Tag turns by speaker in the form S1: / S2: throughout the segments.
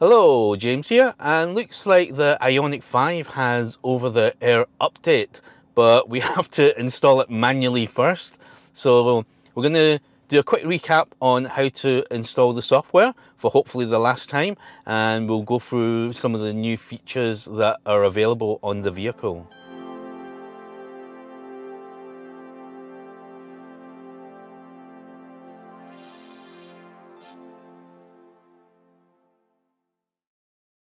S1: Hello, James here, and looks like the IONIQ 5 has over-the-air update, but we have to install it manually first. So we're going to do a quick recap on how to install the software for hopefully the last time, and we'll go through some of the new features that are available on the vehicle.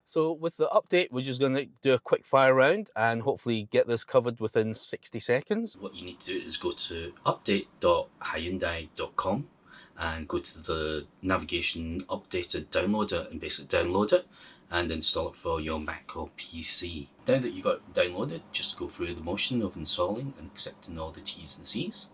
S1: So with the update, we're just going to do a quick fire round and hopefully get this covered within 60 seconds.
S2: What you need to do is go to update.hyundai.com and go to the navigation updated downloader and basically download it and install it for your Mac or PC. Now that you've got it downloaded, just go through the motion of installing and accepting all the T's and C's.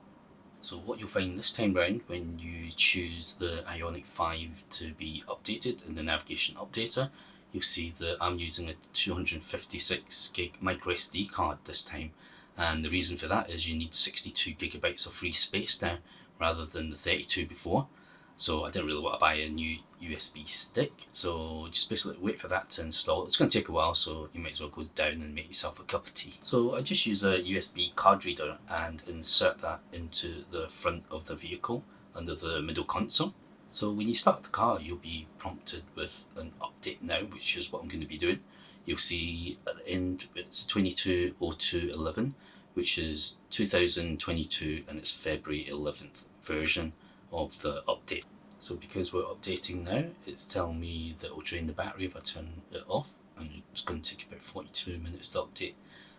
S2: So what you'll find this time round when you choose the IONIQ 5 to be updated in the navigation updater, you'll see that I'm using a 256 gig micro SD card this time, and the reason for that is you need 62 gigabytes of free space now rather than the 32 before. So I didn't really want to buy a new USB stick, so just basically wait for that to install. It's going to take a while, so you might as well go down and make yourself a cup of tea. So I just use a USB card reader and insert that into the front of the vehicle under the middle console. So when you start the car, you'll be prompted with an update now, which is what I'm going to be doing. You'll see at the end it's 220211, which is 2022, and it's February 11th version of the update. So because we're updating now, it's telling me that it'll drain the battery if I turn it off, and it's going to take about 42 minutes to update.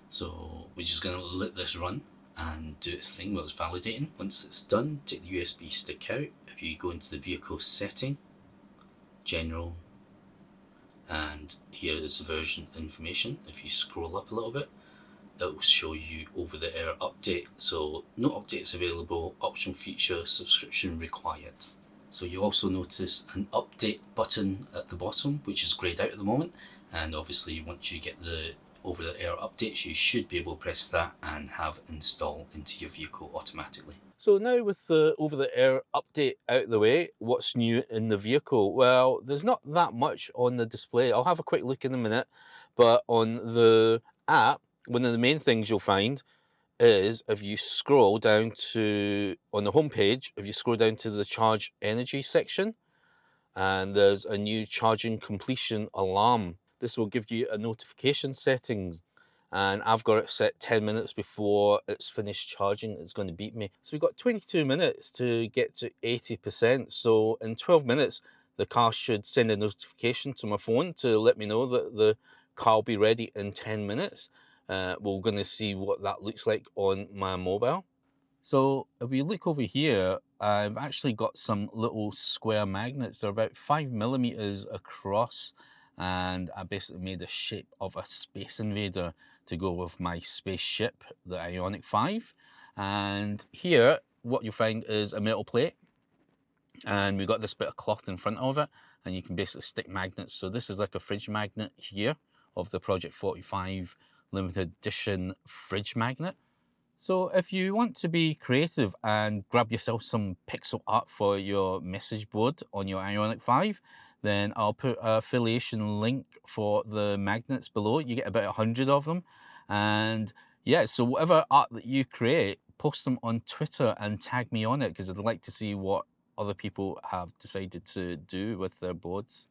S2: So we're just going to let this run and do its thing while it's validating. Once it's done, take the USB stick out. If you go into the vehicle setting, general, and here is the version information. If you scroll up a little bit, it will show you over the air update. So no updates available, optional feature, subscription required. So you also notice an update button at the bottom, which is grayed out at the moment, and obviously once you get the over the air updates, you should be able to press that and have install into your vehicle automatically.
S1: So now with the over-the-air update out of the way, what's new in the vehicle? Well, there's not that much on the display. I'll have a quick look in a minute, but on the app, one of the main things you'll find is if you scroll down to, on the home page, if you scroll down to the charge energy section, and there's a new charging completion alarm. This will give you a notification setting, and I've got it set 10 minutes before it's finished charging. It's going to beep me. So we've got 22 minutes to get to 80%. So in 12 minutes, the car should send a notification to my phone to let me know that the car will be ready in 10 minutes. We're going to see what that looks like on my mobile. So if we look over here, I've actually got some little square magnets. They're about 5 millimeters across, and I basically made the shape of a space invader to go with my spaceship, the IONIQ 5. And here, what you'll find is a metal plate, and we've got this bit of cloth in front of it, and you can basically stick magnets. So this is like a fridge magnet here of the Project 45 limited edition fridge magnet. So if you want to be creative and grab yourself some pixel art for your message board on your IONIQ 5, then I'll put an affiliation link for the magnets below. You get about 100 of them. And yeah, so whatever art that you create, post them on Twitter and tag me on it, because I'd like to see what other people have decided to do with their boards.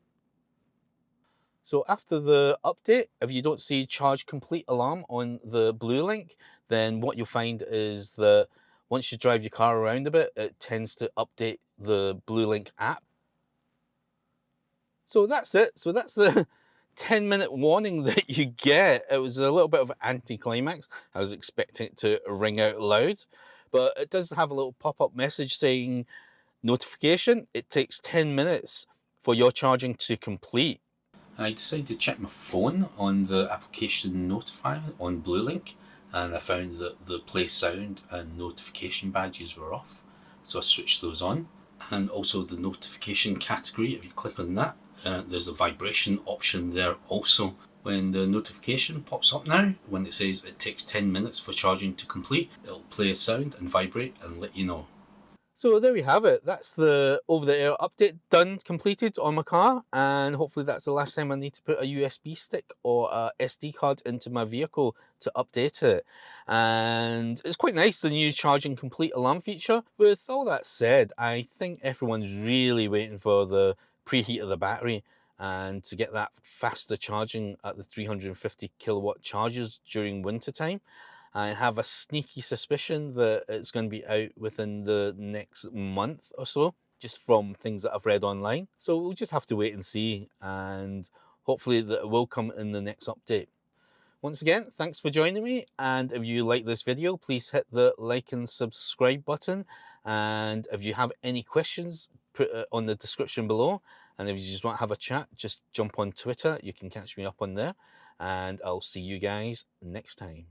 S1: So after the update, if you don't see charge complete alarm on the Bluelink, then what you'll find is that once you drive your car around a bit, it tends to update the Bluelink app. So that's it. So that's the 10-minute warning that you get. It was a little bit of an anticlimax. I was expecting it to ring out loud, but it does have a little pop-up message saying notification. It takes 10 minutes for your charging to complete.
S2: I decided to check my phone on the application Notify on Bluelink, and I found that the play sound and notification badges were off, so I switched those on. And also the notification category, if you click on that, there's a vibration option there also. When the notification pops up now, when it says it takes 10 minutes for charging to complete, it'll play a sound and vibrate and let you know.
S1: So there we have it. That's the over-the-air update done, completed on my car, and hopefully that's the last time I need to put a USB stick or a SD card into my vehicle to update it. And it's quite nice, the new charging complete alarm feature. With all that said, I think everyone's really waiting for the preheat of the battery and to get that faster charging at the 350 kilowatt chargers during winter time. I have a sneaky suspicion that it's going to be out within the next month or so, just from things that I've read online. So we'll just have to wait and see, and hopefully that it will come in the next update. Once again, thanks for joining me, and if you like this video, please hit the like and subscribe button, and if you have any questions, put it on the description below, and if you just want to have a chat, just jump on Twitter, you can catch me up on there, and I'll see you guys next time.